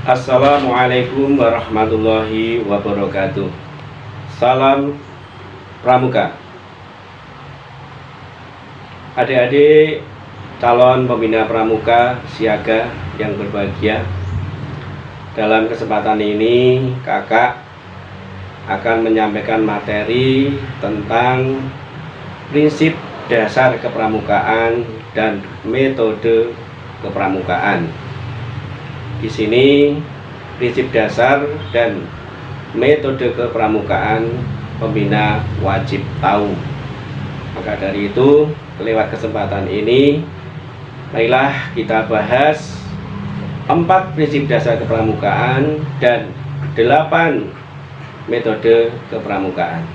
Assalamualaikum warahmatullahi wabarakatuh. Salam Pramuka. Adik-adik calon pembina Pramuka Siaga yang berbahagia, dalam kesempatan ini kakak akan menyampaikan materi tentang prinsip dasar kepramukaan dan metode kepramukaan. Di sini prinsip dasar dan metode kepramukaan pembina wajib tahu. Maka dari itu, lewat kesempatan ini, marilah kita bahas 4 prinsip dasar kepramukaan dan 8 metode kepramukaan.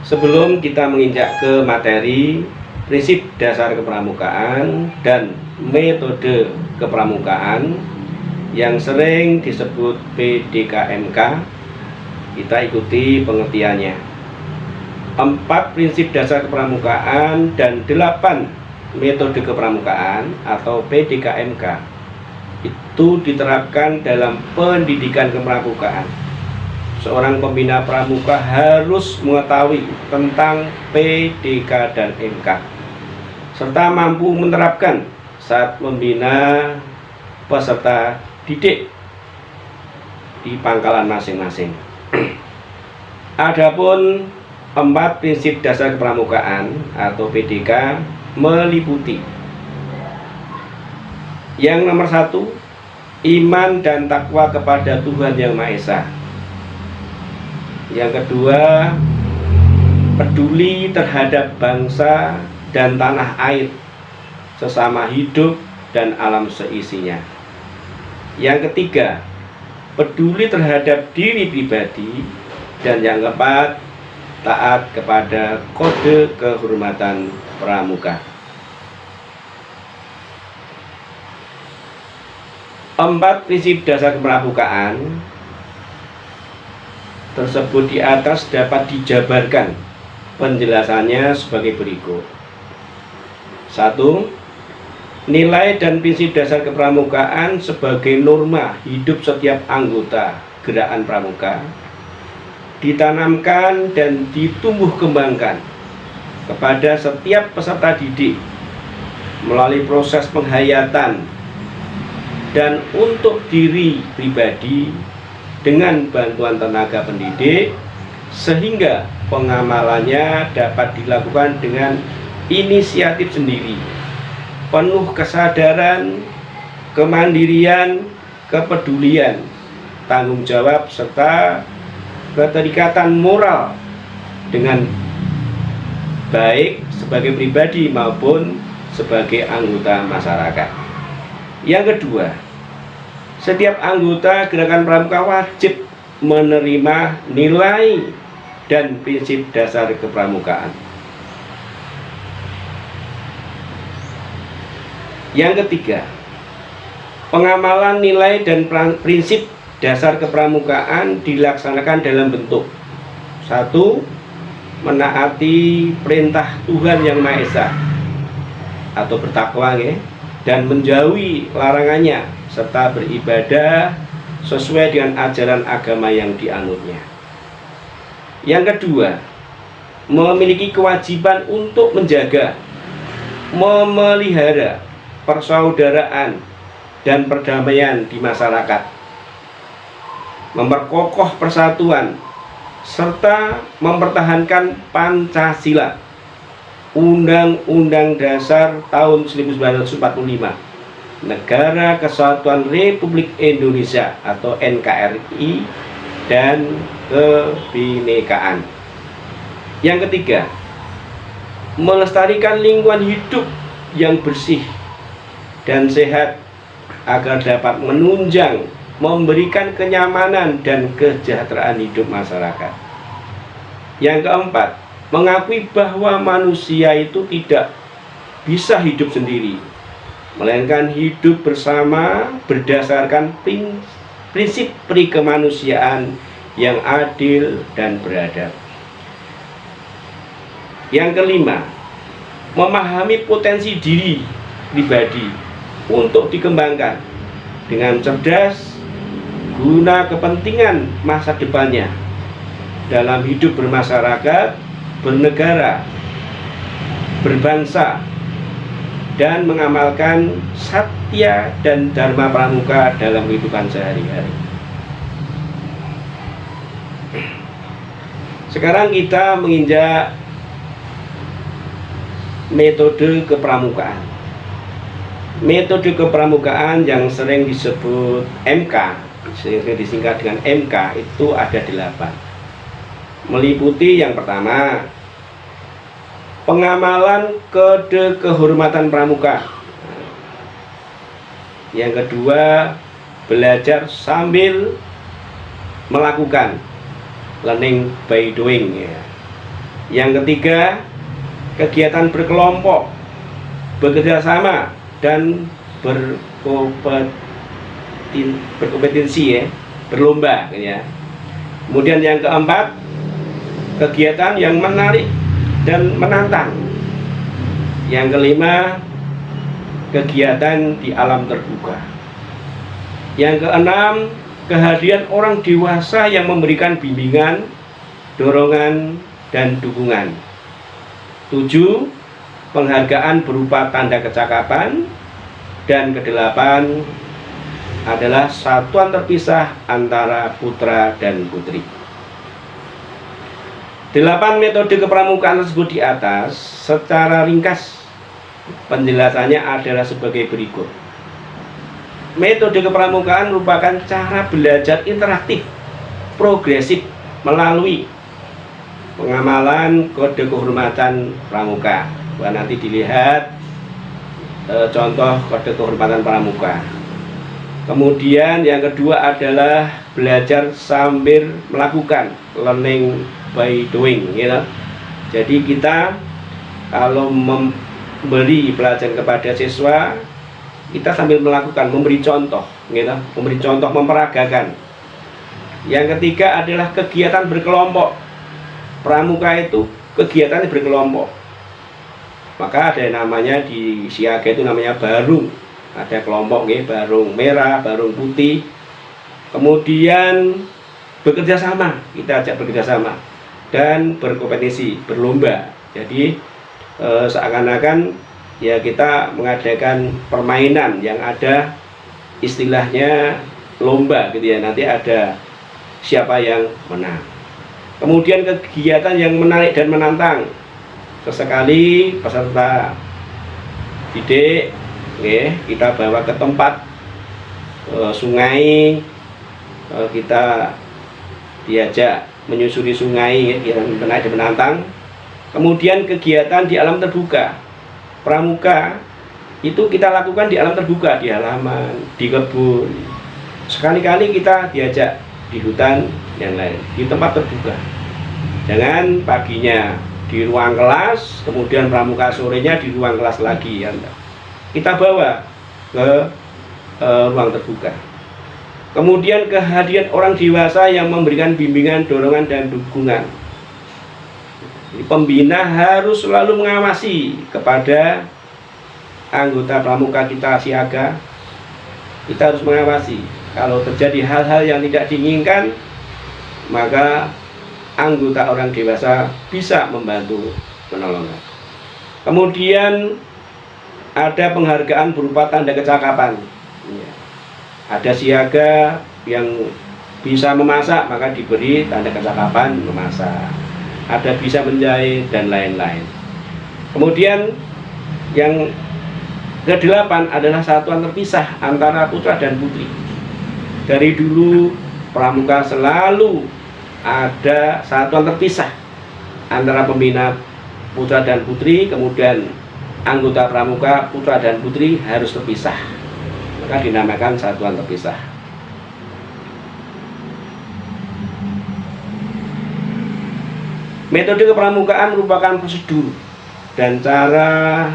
Sebelum kita menginjak ke materi prinsip dasar kepramukaan dan metode kepramukaan yang sering disebut PDKMK, kita ikuti pengertiannya. 4 prinsip dasar kepramukaan dan 8 metode kepramukaan atau PDKMK itu diterapkan dalam pendidikan kepramukaan. Seorang pembina pramuka harus mengetahui tentang PDK dan MK serta mampu menerapkan saat membina peserta didik di pangkalan masing-masing. Adapun 4 prinsip dasar kepramukaan atau PDK meliputi yang nomor 1, iman dan takwa kepada Tuhan Yang Maha Esa. Yang kedua, peduli terhadap bangsa dan tanah air, sesama hidup dan alam seisinya. Yang ketiga, peduli terhadap diri pribadi. Dan yang keempat, taat kepada kode kehormatan pramuka. 4 prinsip dasar kepramukaan tersebut di atas dapat dijabarkan penjelasannya sebagai berikut. 1. Nilai dan prinsip dasar kepramukaan sebagai norma hidup setiap anggota gerakan pramuka ditanamkan dan ditumbuh kembangkan kepada setiap peserta didik melalui proses penghayatan dan untuk diri pribadi dengan bantuan tenaga pendidik, sehingga pengamalannya dapat dilakukan dengan inisiatif sendiri, penuh kesadaran, kemandirian, kepedulian, tanggung jawab, serta keterikatan moral dengan baik sebagai pribadi maupun sebagai anggota masyarakat. Yang kedua, setiap anggota gerakan pramuka wajib menerima nilai dan prinsip dasar kepramukaan. Yang ketiga, pengamalan nilai dan prinsip dasar kepramukaan dilaksanakan dalam bentuk 1. Menaati perintah Tuhan Yang Maha Esa atau bertakwa dan menjauhi larangannya serta beribadah sesuai dengan ajaran agama yang dianutnya. Yang kedua, memiliki kewajiban untuk menjaga, memelihara persaudaraan dan perdamaian di masyarakat, memperkokoh persatuan, serta mempertahankan Pancasila, Undang-Undang Dasar tahun 1945, Negara Kesatuan Republik Indonesia atau NKRI, dan kebinekaan. Yang ketiga, melestarikan lingkungan hidup yang bersih dan sehat agar dapat menunjang, memberikan kenyamanan dan kesejahteraan hidup masyarakat. Yang keempat, mengakui bahwa manusia itu tidak bisa hidup sendiri, melainkan hidup bersama berdasarkan prinsip perikemanusiaan yang adil dan beradab. Yang kelima, memahami potensi diri pribadi untuk dikembangkan dengan cerdas guna kepentingan masa depannya dalam hidup bermasyarakat, bernegara, berbangsa, dan mengamalkan satya dan dharma pramuka dalam kehidupan sehari-hari. Sekarang kita menginjak metode kepramukaan. Metode kepramukaan yang sering disebut MK, sering disingkat dengan MK, itu ada 8. Meliputi yang pertama, pengamalan kode kehormatan pramuka. Yang kedua, belajar sambil melakukan, learning by doing ya. Yang ketiga, kegiatan berkelompok, bekerja sama dan berkompetensi ya, berlomba ya. Kemudian yang keempat, kegiatan yang menarik dan menantang. Yang kelima, kegiatan di alam terbuka. Yang keenam, kehadiran orang dewasa yang memberikan bimbingan, dorongan, dan dukungan. 7. Penghargaan berupa tanda kecakapan. Dan ke-8 adalah satuan terpisah antara putra dan putri. 8 metode kepramukaan tersebut di atas secara ringkas penjelasannya adalah sebagai berikut. Metode kepramukaan merupakan cara belajar interaktif, progresif melalui pengamalan kode kehormatan pramuka. Nanti dilihat contoh kode kehormatan pramuka. Kemudian yang kedua adalah belajar sambil melakukan, learning by doing gitu. Jadi kita kalau memberi pelajaran kepada siswa, kita sambil melakukan, memberi contoh gitu, memberi contoh, memperagakan. Yang ketiga adalah kegiatan berkelompok. Pramuka itu kegiatannya berkelompok. Maka ada yang namanya di siaga itu namanya barung. Ada kelompok nih, barung merah, barung putih. Kemudian bekerja sama, kita ajak bekerja sama dan berkompetisi, berlomba. Jadi seakan-akan ya kita mengadakan permainan yang ada istilahnya lomba gitu ya, nanti ada siapa yang menang. Kemudian kegiatan yang menarik dan menantang, sesekali peserta didik kita bawa ke tempat sungai, kita diajak menyusuri sungai yang menarik dan menantang. Kemudian kegiatan di alam terbuka. Pramuka itu kita lakukan di alam terbuka, di halaman, di kebun. Sekali-kali kita diajak di hutan yang lain, di tempat terbuka. Jangan paginya di ruang kelas, kemudian pramuka sorenya di ruang kelas lagi ya. Kita bawa ke ruang terbuka. Kemudian kehadiran orang dewasa yang memberikan bimbingan, dorongan, dan dukungan. Pembina harus selalu mengawasi kepada anggota pramuka kita siaga. Kita harus mengawasi. Kalau terjadi hal-hal yang tidak diinginkan, maka anggota orang dewasa bisa membantu menolong. Kemudian ada penghargaan berupa tanda kecakapan. Ada siaga yang bisa memasak, maka diberi tanda kecakapan memasak. Ada bisa menjahit dan lain-lain. Kemudian yang ke-8 adalah satuan terpisah antara putra dan putri. Dari dulu pramuka selalu ada satuan terpisah antara pembina putra dan putri, kemudian anggota pramuka putra dan putri harus terpisah, maka dinamakan satuan terpisah. Metode kepramukaan merupakan prosedur dan cara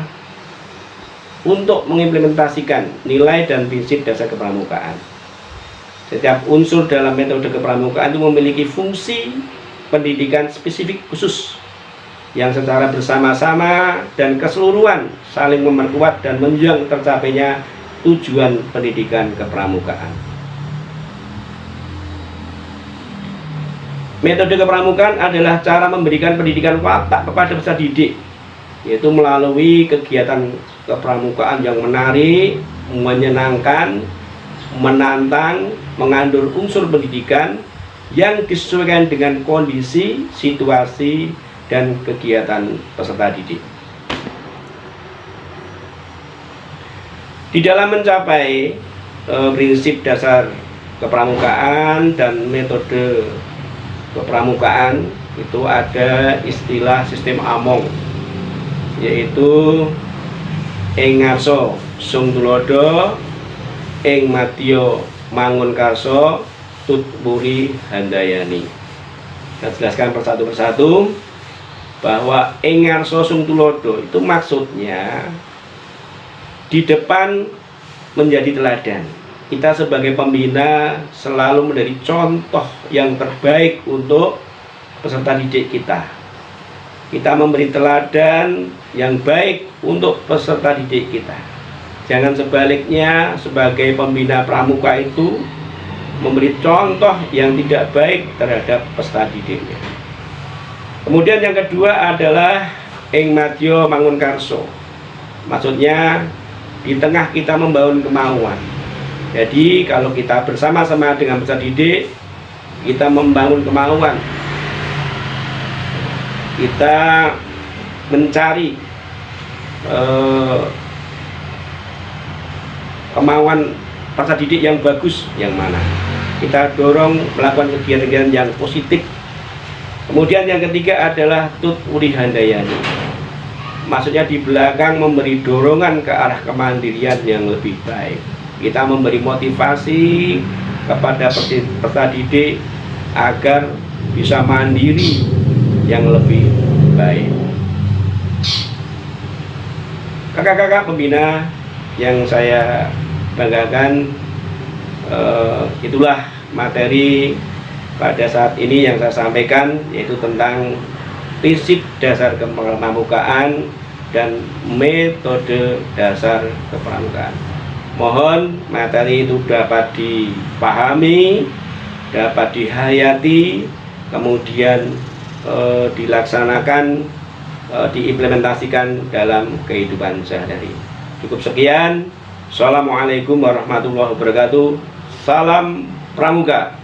untuk mengimplementasikan nilai dan prinsip dasar kepramukaan. Setiap unsur dalam metode kepramukaan itu memiliki fungsi pendidikan spesifik khusus yang secara bersama-sama dan keseluruhan saling memperkuat dan menunjang tercapainya tujuan pendidikan kepramukaan. Metode kepramukaan adalah cara memberikan pendidikan watak kepada peserta didik, yaitu melalui kegiatan kepramukaan yang menarik, menyenangkan, menantang, mengandung unsur pendidikan yang disesuaikan dengan kondisi, situasi, dan kegiatan peserta didik. Di dalam mencapai prinsip dasar kepramukaan dan metode kepramukaan itu ada istilah sistem among, yaitu ing ngarsa sung tulodo, ing madya mangun karso, tut muri handayani. Kita jelaskan persatu bahwa ing ngarsa sung tulodo itu maksudnya di depan menjadi teladan. Kita sebagai pembina selalu menjadi contoh yang terbaik untuk peserta didik kita. Kita memberi teladan yang baik untuk peserta didik kita. Jangan sebaliknya, sebagai pembina pramuka itu memberi contoh yang tidak baik terhadap peserta didiknya. Kemudian yang kedua adalah ing madya mangun karso. Maksudnya di tengah kita membangun kemauan. Jadi kalau kita bersama-sama dengan peserta didik, kita membangun kemauan, kita mencari kemauan peserta didik yang bagus yang mana. Kita dorong melakukan kegiatan-kegiatan yang positif. Kemudian yang ketiga adalah tut uri handayani. Maksudnya di belakang memberi dorongan ke arah kemandirian yang lebih baik. Kita memberi motivasi kepada peserta didik agar bisa mandiri yang lebih baik. Kakak-kakak pembina yang saya banggakan, itulah materi pada saat ini yang saya sampaikan, yaitu tentang prinsip dasar kepramukaan dan metode dasar kepramukaan. Mohon materi itu dapat dipahami, dapat dihayati, kemudian dilaksanakan, diimplementasikan dalam kehidupan sehari-hari. Cukup sekian. Assalamualaikum warahmatullahi wabarakatuh. Salam Pramuka.